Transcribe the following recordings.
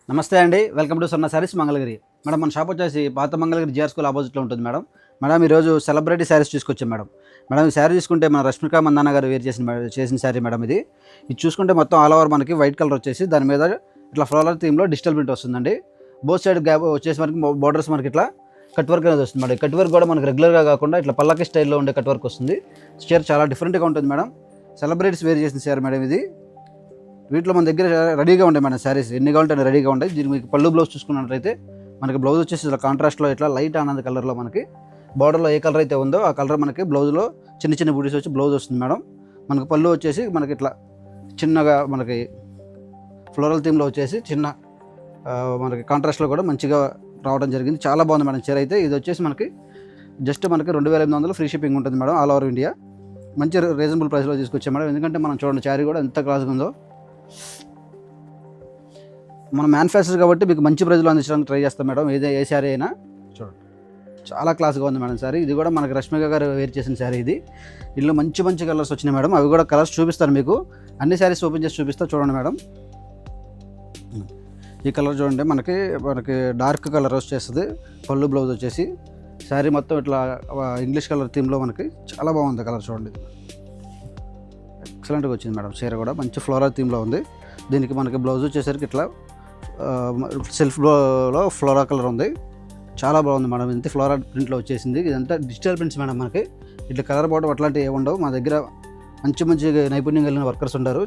నమస్తే అండి. Welcome to సన్న శారీస్ మంగళగిరి. మేడం మన షాప్ వచ్చేసి పాత మంగళగిరి జిఆర్ స్కూల్ ఆపోజిట్లో ఉంటుంది మేడం. ఈరోజు సెలబ్రిటీ శారీస్ తీసుకొచ్చాం మేడం. ఈ శారీ చూసుకుంటే మన రష్మిక మందాన గారు వేర్ చేసిన శారీ మేడం ఇది. ఇది చూసుకుంటే మొత్తం ఆల్ ఓవర్ మనకి వైట్ కలర్ వచ్చేసి దాని మీద ఇట్లా ఫ్లోరల్ థీమ్‌లో డిజిటల్ ప్రింట్ వస్తుందండి. బోత్ సైడ్ గ్యాప్ వచ్చేసి మనకి బోర్డర్స్ మనకి ఇట్లా కట్ వర్క్ అనేది వస్తుంది మేడం. కట్ వర్క్ కూడా మనకి రెగ్యులర్‌గా కాకుండా ఇట్లా పల్లకి స్టైల్‌లో ఉండే కట్ వర్క్ వస్తుంది. చీర చాలా డిఫరెంట్‌గా ఉంటుంది మేడం. సెలబ్రిటీస్ వేర్ చేసిన శారీ మేడం ఇది. వీటిలో మన దగ్గర రెడీగా ఉంటాయి మేడం శారీస్, ఎన్ని కావాలంటే రెడీగా ఉంటాయి. దీనికి మీకు పళ్ళు బ్లౌజ్ చూసుకున్నట్లయితే మనకి బ్లౌజ్ వచ్చేసి ఇలా కాంట్రాస్ట్లో ఇట్లా లైట్ ఆనంద్ కలర్లో మనకి బార్డర్లో ఏ కలర్ అయితే ఉందో ఆ కలర్ మనకి బ్లౌజ్లో చిన్న చిన్న బూటీస్ వచ్చి బ్లౌజ్ వస్తుంది మేడం. మనకి పళ్ళు వచ్చేసి మనకి ఇట్లా చిన్నగా మనకి ఫ్లోరల్ థీమ్లో వచ్చేసి చిన్న మనకి కాంట్రాస్ట్లో కూడా మంచిగా రావడం జరిగింది. చాలా బాగుంది మేడం చీర అయితే. ఇది వచ్చేసి మనకి జస్ట్ మనకి 2800 ఫ్రీ షిప్పింగ్ ఉంటుంది మేడం ఆల్ ఓవర్ ఇండియా. మంచి రీజనబుల్ ప్రైస్లో తీసుకొచ్చాం మేడం. ఎందుకంటే మనం చూడండి శారీ కూడా ఎంత క్లాస్గా ఉందో. మనం మ్యానుఫ్యాక్చర్ కాబట్టి మీకు మంచి ప్రైజ్లో అందించడానికి ట్రై చేస్తాం మేడం. ఏ శారీ అయినా చూడండి చాలా క్లాస్గా ఉంది మేడం శారీ. ఇది కూడా మనకి రష్మిక గారు వేర్ చేసిన శారీ ఇది. ఇందులో మంచి మంచి కలర్స్ వచ్చినాయి మేడం. అవి కూడా కలర్స్ చూపిస్తాను మీకు. అన్ని శారీస్ ఓపెన్ చేసి చూపిస్తా చూడండి మేడం. ఈ కలర్ చూడండి మనకి డార్క్ కలర్ వచ్చేస్తుంది. పళ్ళు బ్లౌజ్ వచ్చేసి శారీ మొత్తం ఇట్లా ఇంగ్లీష్ కలర్ థీమ్లో మనకి చాలా బాగుంది కలర్ చూడండి. ఎక్సలెంట్గా వచ్చింది మేడం చీర కూడా మంచి ఫ్లోరల్ థీమ్లో ఉంది. దీనికి మనకి బ్లౌజ్ వచ్చేసరికి ఇట్లా సెల్ఫ్లో ఫ్లోరా కలర్ ఉంది. చాలా బాగుంది మేడం. ఇంత ఫ్లోరా ప్రింట్లో వచ్చేసింది. ఇదంతా డిజిటల్ ప్రింట్స్ మేడం. మనకి ఇట్లా కలర్ బాటం అట్లాంటివి ఏమి ఉండవు. మా దగ్గర మంచి నైపుణ్యం కలిగిన వర్కర్స్ ఉంటారు.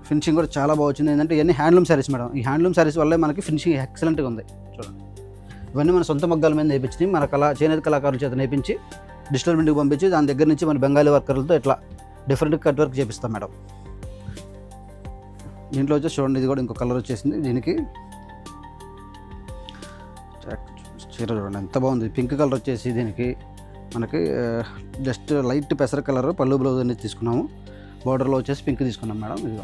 ఫినిషింగ్ కూడా చాలా బాగా వచ్చింది. ఏంటంటే ఇవన్నీ హ్యాండ్లూమ్ శారీస్ మేడం. ఈ హ్యాండ్లూమ్ శారీస్ వల్లే మనకి ఫినిషింగ్ ఎక్సలెంట్గా ఉంది చూడండి. ఇవన్నీ మన సొంత మగ్గాల మీద నేర్పించి మన చేనేత కళాకారుల చేత నేర్పించి డిజిటల్ ప్రింట్కి పంపించి దాని దగ్గర నుంచి మన బెంగాలీ వర్కర్లతో ఇట్లా డిఫరెంట్ కట్ వర్క్ చేపిస్తాం మేడం. దీంట్లో వచ్చేసి చూడండి ఇది కూడా ఇంకో కలర్ వచ్చేసింది. దీనికి చీర చూడండి ఎంత బాగుంది. పింక్ కలర్ వచ్చేసి దీనికి మనకి జస్ట్ లైట్ పెసర కలర్ పళ్ళు బ్లౌజ్ అనేది తీసుకున్నాము. బార్డర్లో వచ్చేసి పింక్ తీసుకున్నాం మేడం. ఇది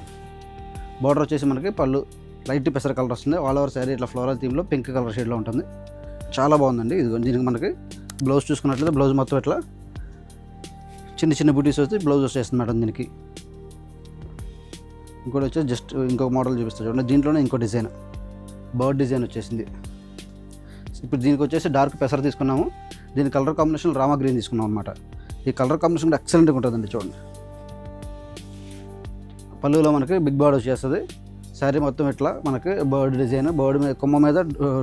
బార్డర్ వచ్చేసి మనకి పళ్ళు లైట్ పెసర కలర్ వస్తుంది. ఆల్ ఓవర్ శారీ ఇట్లా ఫ్లోరల్ థీమ్లో పింక్ కలర్ షేడ్లో ఉంటుంది. చాలా బాగుందండి. ఇది దీనికి మనకి బ్లౌజ్ చూసుకున్నట్లయితే బ్లౌజ్ మొత్తం ఇట్లా చిన్న బూటీస్ వచ్చి బ్లౌజ్ వచ్చేస్తుంది మేడం. దీనికి ఇంకోటి వచ్చేసి జస్ట్ ఇంకొక మోడల్ చూపిస్తాను చూడండి. దీంట్లోనే ఇంకో డిజైన్ బర్డ్ డిజైన్ వచ్చేసింది. ఇప్పుడు దీనికి వచ్చేసి డార్క్ పెసర్ తీసుకున్నాము. దీని కలర్ కాంబినేషన్ రామా గ్రీన్ తీసుకున్నాం అనమాట. ఈ కలర్ కాంబినేషన్ కూడా ఎక్సలెంట్గా ఉంటుందండి చూడండి. పళ్ళులో మనకి బిగ్ బర్డ్ వచ్చేస్తుంది. శారీ మొత్తం ఇట్లా మనకి బర్డ్ డిజైన్, బర్డ్ మీద కొమ్మ మీద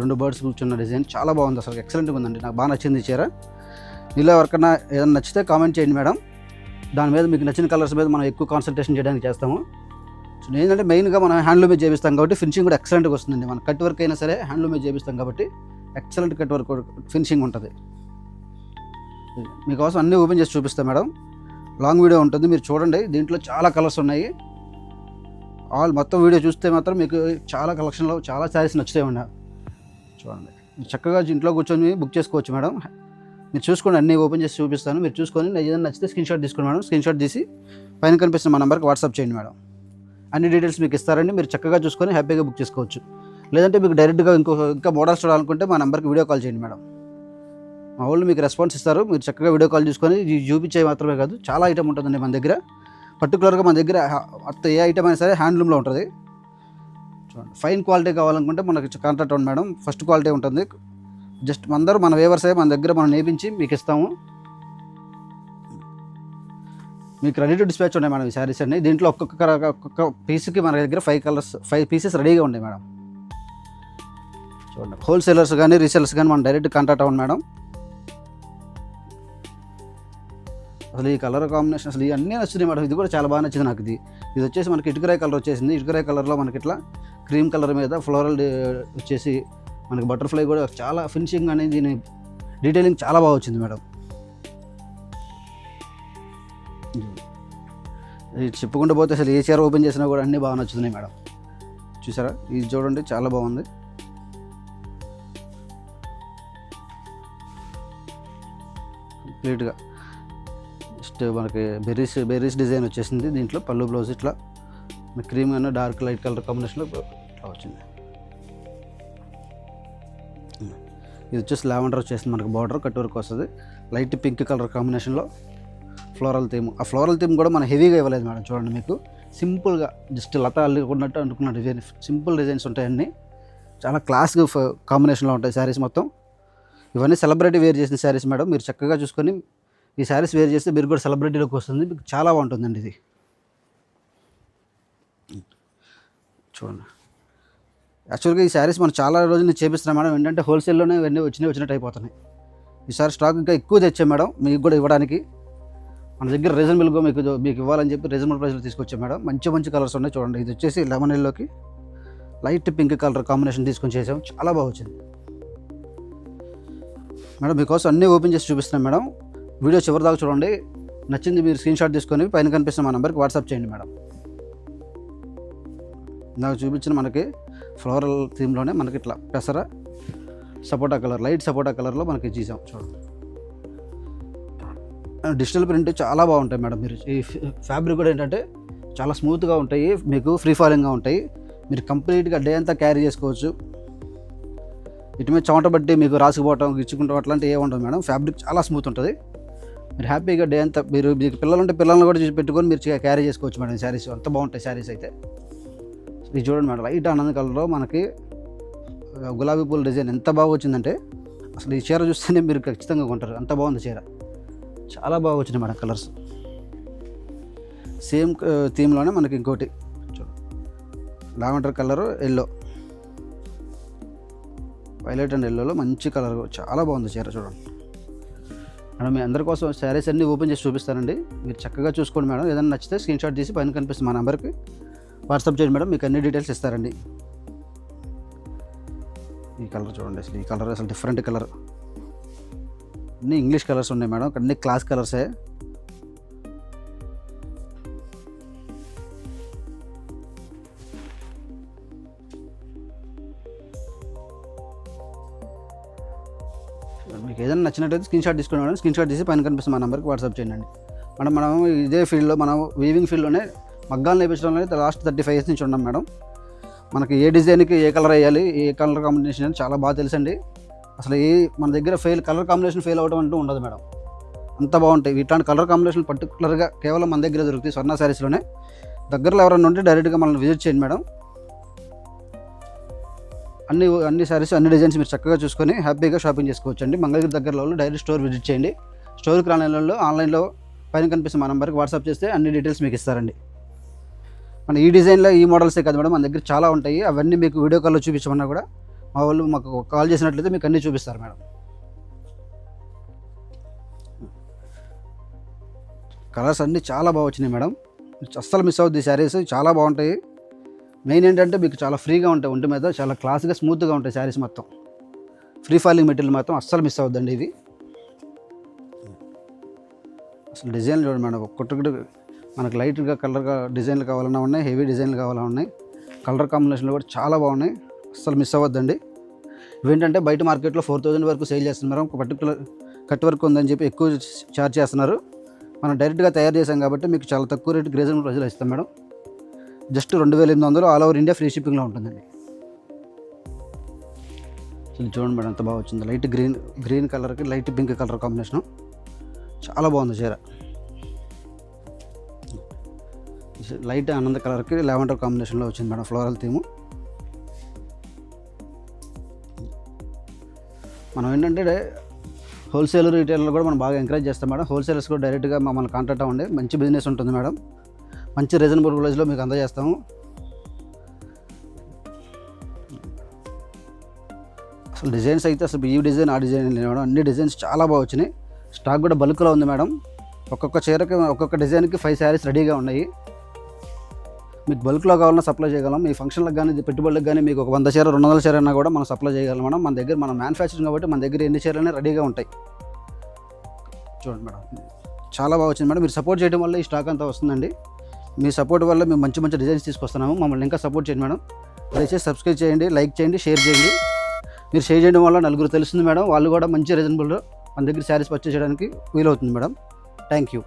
2 బర్డ్స్ కూర్చున్న డిజైన్ చాలా బాగుంది. అసలు ఎక్సలెంట్గా ఉందండి. నాకు బాగా నచ్చింది ఈ చీర. ఇలా ఎవరికైనా ఏదైనా నచ్చితే కామెంట్ చేయండి మేడం. దాని మీద మీకు నచ్చిన కలర్స్ మీద మనం ఎక్కువ కాన్సన్ట్రేషన్ చేయడానికి చేస్తాము. సో ఏంటంటే మెయిన్గా మనం హ్యాండ్లూమే చేపిస్తాం కాబట్టి ఫినిషింగ్ కూడా ఎక్సలెంట్గా వస్తుందండి. మన కట్ వర్క్ అయినా సరే హ్యాండ్లూమే చేపిస్తాం కాబట్టి ఎక్సలెంట్ కట్ వర్క్ ఫినిషింగ్ ఉంటుంది. మీకోసం అన్నీ ఓపెన్ చేసి చూపిస్తాం మేడం. లాంగ్ వీడియో ఉంటుంది, మీరు చూడండి. దీంట్లో చాలా కలర్స్ ఉన్నాయి. మొత్తం వీడియో చూస్తే మాత్రం మీకు చాలా కలెక్షన్లో చాలా శారీస్ నచ్చుతాయి మేడం. చూడండి చక్కగా ఇంట్లో కూర్చొని బుక్ చేసుకోవచ్చు మేడం. మీరు చూసుకోండి, అన్నీ ఓపెన్ చేసి చూపిస్తాను. మీరు చూసుకొని ఏదైనా నచ్చితే స్క్రీన్ షాట్ తీసుకోండి మేడం. స్క్రీన్ షాట్ తీసి పైన కనిపిస్తున్న మా నెంబర్కి వాట్సాప్ చేయండి మేడం. అన్ని డీటెయిల్స్ మీకు ఇస్తారండి. మీరు చక్కగా చూసుకొని హ్యాపీగా బుక్ చేసుకోవచ్చు. లేదంటే మీకు డైరెక్ట్గా ఇంకా మోడల్స్ చూడాలనుకుంటే మా నెంబర్కి వీడియో కాల్ చేయండి మేడం. మా వాళ్ళు మీకు రెస్పాన్స్ ఇస్తారు. మీరు చక్కగా వీడియో కాల్ చూసుకొని చూపించే మాత్రమే కాదు, చాలా ఐటమ్ ఉంటుందండి మన దగ్గర. పర్టికులర్గా మన దగ్గర ఏ ఐటమ్ అయినా సరే హ్యాండ్లూమ్లో ఉంటుంది. చూడండి ఫైన్ క్వాలిటీ కావాలనుకుంటే మనకి కాంటాక్ట్ అవ్వండి మేడం. ఫస్ట్ క్వాలిటీ ఉంటుంది. జస్ట్ మన వేవర్సే మన దగ్గర మనం నేర్పించి మీకు ఇస్తాము. మీకు రెడీ టు డిస్పాచ్ ఉన్నాయి మేడం ఈ శారీస్ అన్ని. దీంట్లో ఒక్కొక్క పీస్కి మన దగ్గర 5 పీసెస్ రెడీగా ఉన్నాయి మేడం. చూడండి హోల్సేలర్స్ కానీ రీసేలర్స్ కానీ మనం డైరెక్ట్ కాంటాక్ట్ అవ్వండి మేడం. అసలు ఈ కలర్ కాంబినేషన్ అసలు ఇవన్నీ నచ్చుతున్నాయి మేడం. ఇది కూడా చాలా బాగా నచ్చింది నాకు. ఇది వచ్చేసి మనకి ఇటుకరాయి కలర్ వచ్చేసింది. ఇటుకరాయి కలర్లో మనకి ఇట్లా క్రీమ్ కలర్ మీద ఫ్లోరల్ వచ్చేసి మనకి బటర్ఫ్లై కూడా చాలా ఫినిషింగ్ అనేది దీని డీటెయిలింగ్ చాలా బాగా వచ్చింది మేడం. ఇది చెప్పుకుంటూ పోతే అసలు ఏ చీర ఓపెన్ చేసినా కూడా అన్నీ బాగా నచ్చుతున్నాయి మేడం. చూసారా ఇది చూడండి చాలా బాగుంది. కంప్లీట్గా జస్ట్ మనకి బెర్రీస్ డిజైన్ వచ్చేసింది. దీంట్లో పళ్ళు బ్లౌజ్ ఇట్లా క్రీమ్ అన్న డార్క్ లైట్ కలర్ కాంబినేషన్లో ఇట్లా వచ్చింది. ఇది వచ్చేసి లావెండర్ వచ్చేసింది. మనకి బార్డర్ కట్ వర్క్ వస్తుంది. లైట్ పింక్ కలర్ కాంబినేషన్లో ఫ్లోరల్ థీమ్. ఆ ఫ్లోరల్ థీమ్ కూడా మనం హెవీగా ఇవ్వలేదు మేడం. చూడండి మీకు సింపుల్గా జస్ట్ లత అల్లుకున్నట్టు అనుకున్న డిజైన్, సింపుల్ డిజైన్స్ ఉంటాయండి. చాలా క్లాస్గా కాంబినేషన్లో ఉంటాయి శారీస్ మొత్తం. ఇవన్నీ సెలబ్రిటీ వేర్ చేసిన శారీస్ మేడం. మీరు చక్కగా చూసుకొని ఈ శారీస్ వేర్ చేస్తే మీరు కూడా సెలబ్రిటీలోకి వస్తుంది. మీకు చాలా బాగుంటుందండి ఇది. చూడండి, యాక్చువల్గా ఈ శారీస్ మనం చాలా రోజుల నుంచి చేపిస్తున్నాం మేడం. ఏంటంటే హోల్సేల్లోనే ఇవన్నీ వచ్చినట్టు అయిపోతున్నాయి. ఈసారి స్టాక్ ఇంకా ఎక్కువ తెచ్చాం మేడం మీకు కూడా ఇవ్వడానికి. మన దగ్గర రీజనబుల్గా మీకు ఇవ్వాలని చెప్పి రీజనబుల్ ప్రైస్లో తీసుకొచ్చాం మేడం. మంచి కలర్స్ ఉన్నాయి చూడండి. ఇది వచ్చేసి లెమన్ ఎల్లోకి లైట్ పింక్ కలర్ కాంబినేషన్ తీసుకొని చేసాం. చాలా బాగా వచ్చింది మేడం. మీకోసం అన్నీ ఓపెన్ చేసి చూపిస్తున్నాం మేడం. వీడియో చివరి దాకా చూడండి. నచ్చింది మీరు స్క్రీన్ షాట్ తీసుకొని పైన కనిపిస్తున్న మా నెంబర్కి వాట్సాప్ చేయండి మేడం. నాకు చూపించిన మనకి ఫ్లోరల్ థీమ్లోనే మనకి ఇట్లా పెసర సపోటా కలర్, లైట్ సపోటా కలర్లో మనకి చేసాం చూడండి. డిజిటల్ ప్రింట్ చాలా బాగుంటాయి మేడం. మీరు ఈ ఫ్యాబ్రిక్ కూడా ఏంటంటే చాలా స్మూత్గా ఉంటాయి, మీకు ఫ్రీ ఫాలింగ్గా ఉంటాయి. మీరు కంప్లీట్గా డే అంతా క్యారీ చేసుకోవచ్చు. ఇటు మీద చెమట బట్టి మీకు రాసుకుపోవటం, గిచ్చుకుంటాం అట్లాంటి ఏ ఉండదు మేడం. ఫ్యాబ్రిక్ చాలా స్మూత్ ఉంటుంది. మీరు హ్యాపీగా డే అంతా మీకు పిల్లలు ఉంటే పిల్లల్ని కూడా చూసి పెట్టుకొని మీరు క్యారీ చేసుకోవచ్చు మేడం. శారీస్ అంత బాగుంటాయి శారీస్ అయితే. ఇది చూడండి మేడం, లైట్ ఆనంద కలర్లో మనకి గులాబీ పూల డిజైన్ ఎంత బాగా వచ్చిందంటే అసలు ఈ చీర చూస్తేనే మీరు ఖచ్చితంగా కొంటారు. అంత బాగుంది చీర, చాలా బాగా వచ్చినాయి మేడం కలర్స్. సేమ్ థీమ్లోనే మనకి ఇంకోటి చూడండి, lavender colour, yellow, violet and ఎల్లోలో మంచి కలర్, చాలా బాగుంది చీర చూడండి మేడం. మీ అందరి కోసం శారీస్ అన్నీ ఓపెన్ చేసి చూపిస్తానండి. మీరు చక్కగా చూసుకోండి మేడం. ఏదైనా నచ్చితే స్క్రీన్ షాట్ తీసి పైన కనిపిస్తుంది మా నెంబర్కి వాట్సాప్ చేయండి మేడం. మీకు అన్ని డీటెయిల్స్ ఇస్తారండి. ఈ కలర్ చూడండి, అసలు ఈ కలర్ అసలు డిఫరెంట్ కలర్. అన్నీ ఇంగ్లీష్ కలర్స్ ఉన్నాయి మేడం, అన్ని క్లాస్ కలర్సే. మీకు ఏదైనా నచ్చినట్టయితే స్క్రీన్ షాట్ తీసుకోండి మేడం. స్క్రీన్ షాట్ తీసి పైన కనిపిస్తుంది మా నెంబర్కి వాట్సాప్ చేయండి. మనం ఇదే ఫీల్డ్లో, మనం వీవింగ్ ఫీల్డ్లోనే మగ్గాలు నేర్పించడంలో లాస్ట్ 35 years నుంచి ఉన్నాం మేడం. మనకి ఏ డిజైన్కి ఏ కలర్ వేయాలి, ఏ కలర్ కాంబినేషన్ అని చాలా బాగా తెలుసండి. అసలు మన దగ్గర కలర్ కాంబినేషన్ ఫెయిల్ అవ్వడం అంటూ ఉండదు మేడం. అంత బాగుంటాయి. ఇట్లాంటి కలర్ కాంబినేషన్ పర్టికులర్గా కేవలం మన దగ్గర దొరుకుతాయి స్వర్ణ శారీస్లోనే. దగ్గరలో ఎవరైనా ఉంటే డైరెక్ట్గా మనల్ని విజిట్ చేయండి మేడం. అన్ని శారీస్, అన్ని డిజైన్స్ మీరు చక్కగా చూసుకొని హ్యాపీగా షాపింగ్ చేసుకోవచ్చు అండి. మంగళగిరి దగ్గరలో డైరెక్ట్ స్టోర్ విజిట్ చేయండి. స్టోర్కి రాని ఆన్లైన్లో పైన కనిపిస్తున్న మా నెంబర్కి వాట్సాప్ చేస్తే అన్ని డీటెయిల్స్ మీకు ఇస్తారండి. మన ఈ డిజైన్లో ఈ మోడల్సే కాదు మేడం, మన దగ్గర చాలా ఉంటాయి. అవన్నీ మీకు వీడియో కాల్లో చూపించమన్నా కూడా మా వాళ్ళు మాకు కాల్ చేసినట్లయితే మీకు అన్నీ చూపిస్తారు మేడం. కలర్స్ అన్నీ చాలా బాగా వచ్చినాయి మేడం. అస్సలు మిస్ అవుద్ది. శారీస్ చాలా బాగుంటాయి. మెయిన్ ఏంటంటే మీకు చాలా ఫ్రీగా ఉంటాయి, ఒంటి మీద చాలా క్లాస్గా స్మూత్గా ఉంటాయి శారీస్ మొత్తం. ఫ్రీ ఫాలింగ్ మెటీరియల్ మాత్రం అస్సలు మిస్ అవుద్దండి ఇది. అసలు డిజైన్లు చూడండి మేడం, ఒక్కొక్కటి మనకు లైట్గా కలర్గా డిజైన్లు కావాలన్నా ఉన్నాయి, హెవీ డిజైన్లు కావాలన్నా ఉన్నాయి. కలర్ కాంబినేషన్లు కూడా చాలా బాగున్నాయి, అస్సలు మిస్ అవ్వద్దండి. ఇవేంటంటే బయట మార్కెట్లో 4000 వరకు సేల్ చేస్తున్నారు. ఒక పర్టికులర్ కట్ వర్క్ ఉందని చెప్పి ఎక్కువ ఛార్జ్ చేస్తున్నారు. మనం డైరెక్ట్గా తయారు చేసాం కాబట్టి మీకు చాలా తక్కువ రేటుకి రీజనబుల్ ప్రైస్లో ఇస్తాం madam. Just 2800 all over India free షిప్పింగ్లో ఉంటుందండి. ఇది చూడండి మేడం, ఎంత బాగా వచ్చింది. లైట్ గ్రీన్ కలర్కి లైట్ పింక్ కలర్ కాంబినేషను, చాలా బాగుంది చీర. లైట్ ఆనంద కలర్కి లావెండర్ కాంబినేషన్లో వచ్చింది మేడం, ఫ్లోరల్ థీము. మనం ఏంటంటే హోల్సేల్ రీటైలర్ కూడా మనం బాగా ఎంకరేజ్ చేస్తాం మేడం. హోల్సేలర్స్ కూడా డైరెక్ట్గా మమ్మల్ని కాంటాక్ట్ అవ్వండి. మంచి బిజినెస్ ఉంటుంది మేడం. మంచి రీజనబుల్ ప్రైస్లో మీకు అందజేస్తాము. అసలు డిజైన్స్ అయితే అసలు ఈ డిజైన్ ఆ డిజైన్ మేడం, అన్ని డిజైన్స్ చాలా బాగా వచ్చినాయి. స్టాక్ కూడా బల్క్లో ఉంది మేడం. ఒక్కొక్క చీరకి ఒక్కొక్క డిజైన్కి 5 శారీస్ రెడీగా ఉన్నాయి. మీకు బల్క్లో కావాలన్నా సప్లై చేయగలం. మీ ఫంక్షన్లకు కానీ పెట్టుబడులకు కానీ మీకు ఒక 100 చీర 200 చీర అయినా కూడా మనం సప్లై చేయగలం మేడం. మన దగ్గర మన మ్యానుఫ్యాక్చరింగ్ కాబట్టి మన దగ్గర ఎన్ని చీరలైనా రెడీగా ఉంటాయి. చూడండి మేడం, చాలా బాగా వచ్చింది మేడం. మీరు సపోర్ట్ చేయడం వల్ల ఈ స్టాక్ అంతా వస్తుందండి. మీ సపోర్ట్ వల్ల మేము మంచి మంచి డిజైన్స్ తీసుకొస్తున్నాము. మమ్మల్ని ఇంకా సపోర్ట్ చేయండి మేడం. దయచేసి సబ్స్క్రైబ్ చేయండి, లైక్ చేయండి, షేర్ చేయండి. మీరు షేర్ చేయడం వల్ల నలుగురు తెలుస్తుంది మేడం. వాళ్ళు కూడా మంచి రీజనబుల్లో మన దగ్గర శారీస్ పర్చేస్ చేయడానికి వీలవుతుంది మేడం. Thank you.